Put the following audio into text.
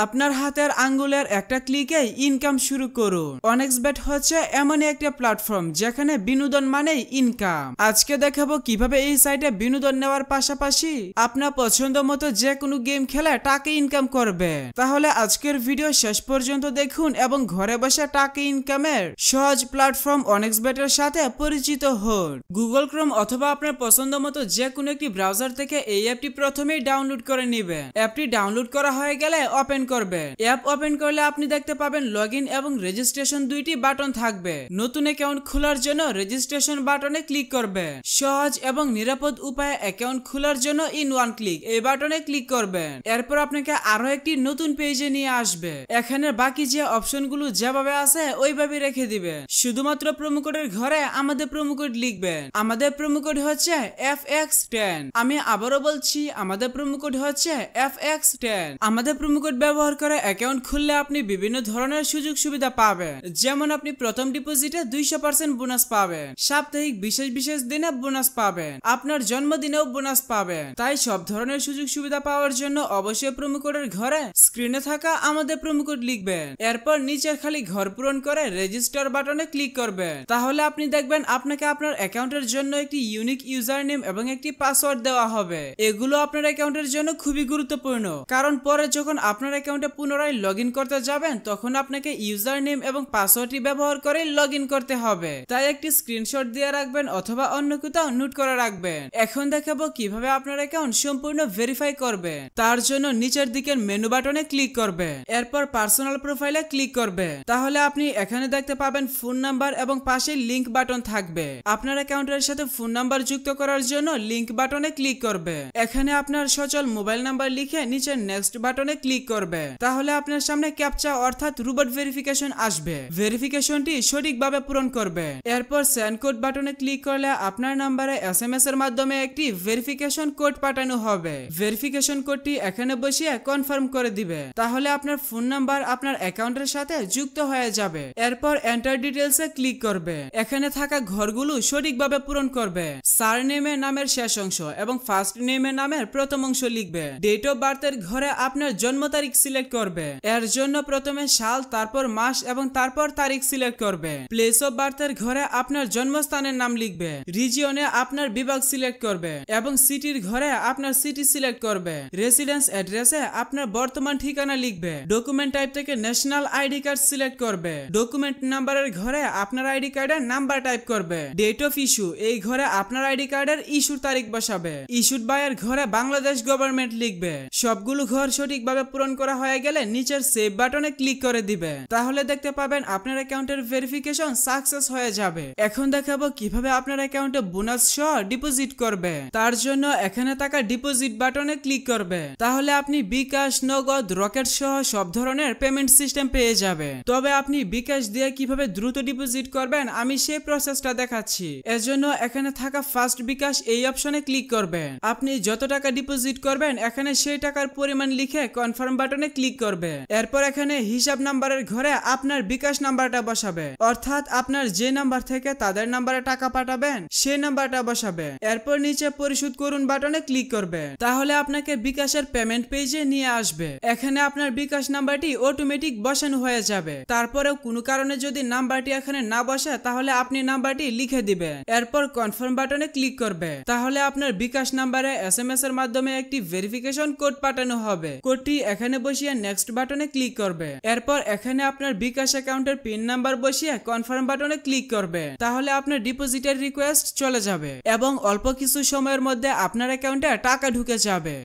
আপনার হাতের আঙ্গুলের একটা ক্লিকেই ইনকাম শুরু করুন। অনেক্সবেট হচ্ছে এমনই একটা প্ল্যাটফর্ম যেখানে বিনোদন মানেই ইনকাম। আজকে দেখাবো কিভাবে এই সাইটে বিনোদন নেওয়ার পাশাপাশি আপনার পছন্দ মতো যে কোনো গেম খেলে টাকা ইনকাম করবে। তাহলে আজকের ভিডিও শেষ পর্যন্ত দেখুন এবং ঘরে বসে টাকা ইনকামের সহজ প্ল্যাটফর্ম অনেক্সবেটের সাথে পরিচিত হন। গুগল ক্রোম অথবা আপনার পছন্দ মতো যে কোনো একটি ব্রাউজার থেকে এই অ্যাপটি প্রথমেই ডাউনলোড করে নেবেন। অ্যাপটি ডাউনলোড করা হয়ে গেলে ওপেন করবেন। অ্যাপ ওপেন করলে আপনি দেখতে পাবেন লগইন এবং রেজিস্ট্রেশন দুইটি বাটন থাকবে। নতুন অ্যাকাউন্ট খোলার জন্য রেজিস্ট্রেশন বাটনে ক্লিক করবেন। সহজ এবং নিরাপদ উপায়ে অ্যাকাউন্ট খোলার জন্য ইন ওয়ান ক্লিক এই বাটনে ক্লিক করবেন। এরপর আপনাকে আরো একটি নতুন পেজে নিয়ে আসবে। এখানে বাকি যে অপশনগুলো যেভাবে আছে ওইভাবে রেখে দিবেন। শুধুমাত্র প্রোমো কোডের ঘরে আমাদের প্রোমো কোড লিখবেন। আমাদের প্রোমো কোড হচ্ছে FX10। আমি আবারও বলছি, আমাদের প্রোমো কোড হচ্ছে FX10। আমাদের প্রোমো কোড ব্যবহার করে অ্যাকাউন্ট খুললে আপনি বিভিন্ন ধরনের সুযোগ সুবিধা পাবেন। যেমন আপনি প্রথম ডিপোজিটে 200% বোনাস পাবেন, সাপ্তাহিক বিশেষ দিনে বোনাস পাবেন, আপনার জন্মদিনেও বোনাস পাবেন। তাই সব ধরনের সুযোগ সুবিধা পাওয়ার জন্য অবশ্যই প্রোমো কোডের ঘরে স্ক্রিনে থাকা আমাদের প্রোমো কোড লিখবেন। এরপর নিচের খালি ঘর পূরণ করে রেজিস্টার বাটনে ক্লিক করবেন। তাহলে আপনি দেখবেন আপনাকে আপনার অ্যাকাউন্টের জন্য একটি ইউনিক ইউজার নেম এবং একটি পাসওয়ার্ড দেওয়া হবে। এগুলো আপনার অ্যাকাউন্টের জন্য খুবই গুরুত্বপূর্ণ, কারণ পরে যখন আপনার অ্যাকাউন্টে পুনরায় লগইন করতে যাবেন তখন আপনাকে ইউজার নেম এবং পাসওয়ার্ডটি ব্যবহার করে লগইন করতে হবে। তাই একটি স্ক্রিনশট দিয়ে রাখবেন অথবা অন্য কোথাও নোট করে রাখবেন। এখন দেখাবো কিভাবে আপনার অ্যাকাউন্ট সম্পূর্ণ ভেরিফাই করবে। তার জন্য নিচের দিকের মেনু বাটনে ক্লিক করবে। এরপর পার্সোনাল প্রোফাইলে ক্লিক করবে। তাহলে আপনি এখানে দেখতে পাবেন ফোন নাম্বার এবং পাশে লিংক বাটন থাকবে। আপনার অ্যাকাউন্টের সাথে ফোন নাম্বার যুক্ত করার জন্য লিংক বাটনে ক্লিক করবে। এখানে আপনার সচল মোবাইল নাম্বার লিখে নিচের নেক্সট বাটনে ক্লিক করবে। তাহলে আপনার সামনে ক্যাপচা অর্থাৎ রোবট ভেরিফিকেশন আসবে। ভেরিফিকেশনটি সঠিকভাবে পূরণ করবে। এরপর সেন্ড কোড বাটনে ক্লিক করলে আপনার নাম্বারে SMS এর মাধ্যমে একটি ভেরিফিকেশন কোড পাঠানো হবে। ভেরিফিকেশন কোডটি এখানে বসিয়ে কনফার্ম করে দিবে। তাহলে আপনার ফোন নাম্বার আপনার অ্যাকাউন্টের সাথে যুক্ত হয়ে যাবে। এরপর এন্টার ডিটেইলস এ ক্লিক করবে। এখানে থাকা ঘরগুলো সঠিকভাবে পূরণ করবে। সারনেমে নামের শেষ অংশ এবং ফার্স্ট নেমে নামের প্রথম অংশ লিখবে। ডেট অফ বার্থের ঘরে আপনার জন্ম তারিখ সিলেক্ট করবে। এর জন্য প্রথমে সাল, তারপর মাস এবং তারপর তারিখ সিলেক্ট করবে। প্লেস অফ বার্থের ঘরে আপনার জন্মস্থানের নাম লিখবে। রিজিয়নে আপনার বিভাগ সিলেক্ট করবে এবং সিটির ঘরে আপনার সিটি সিলেক্ট করবে। রেসিডেন্স অ্যাড্রেসে আপনার বর্তমান ঠিকানা লিখবে। ডকুমেন্ট টাইপ থেকে ন্যাশনাল আইডি কার্ড সিলেক্ট করবে। ডকুমেন্ট নাম্বারের ঘরে আপনার আইডি কার্ডের নাম্বার টাইপ করবে। ডেট অফ ইস্যু এই ঘরে আপনার আইডি কার্ডের ইস্যুর তারিখ বসাবে। ইস্যুড বাই এর ঘরে বাংলাদেশ গভর্নমেন্ট লিখবে। সবগুলো ঘর সঠিকভাবে পূরণ করা হয়ে গেলে নিচের সেভ বাটনে ক্লিক করে দিবে। তাহলে দেখতে পাবেন আপনার অ্যাকাউন্টের ভেরিফিকেশন সাকসেস হয়ে যাবে। এখন দেখাবো কিভাবে আপনার অ্যাকাউন্টে বোনাস সহ ডিপোজিট করবে। তার জন্য এখানে থাকা ডিপোজিট বাটনে ক্লিক করবে। তাহলে আপনি বিকাশ, নগদ, রকেট সহ সব ধরনের পেমেন্ট সিস্টেম পেয়ে যাবে। তবে আপনি বিকাশ দিয়ে কিভাবে দ্রুত ডিপোজিট করবেন আমি সেই প্রসেসটা দেখাচ্ছি। এর জন্য এখানে থাকা ফার্স্ট বিকাশ এই অপশনে ক্লিক করবেন। আপনি যত টাকা ডিপোজিট করবেন এখানে সেই টাকার পরিমাণ লিখে কনফার্ম বাটনে ক্লিক করবে। এরপর এখানে হিসাব নাম্বারের ঘরে আপনার বিকাশ নাম্বারটা বসাবে, অর্থাৎ আপনার যে নাম্বার থেকে তাদের নাম্বারে টাকা পাঠাবেন সেই নাম্বারটা বসাবে। এরপর নিচে পরিশোধ করুন বাটনে ক্লিক করবে। তাহলে আপনাকে বিকাশের পেমেন্ট পেজে নিয়ে আসবে। এখানে আপনার বিকাশ নাম্বারটি অটোমেটিক বসানো হয়ে যাবে। তারপরেও কোনো কারণে যদি নাম্বারটি এখানে না বসে তাহলে আপনি নাম্বারটি লিখে দিবেন। এরপর কনফার্ম বাটনে ক্লিক করবে। তাহলে আপনার বিকাশ নাম্বারে SMS এর মাধ্যমে একটি ভেরিফিকেশন কোড পাঠানো হবে। কোডটি এখানে বসিয়ে নেক্সট বাটনে ক্লিক করবে। এরপর এখানে আপনার বিকাশ অ্যাকাউন্টের পিন নাম্বার বসিয়ে কনফার্ম বাটনে ক্লিক করবে। তাহলে আপনার ডিপোজিটের রিকোয়েস্ট চলে যাবে এবং অল্প কিছু সময়ের মধ্যে আপনার অ্যাকাউন্টে টাকা ঢুকে যাবে।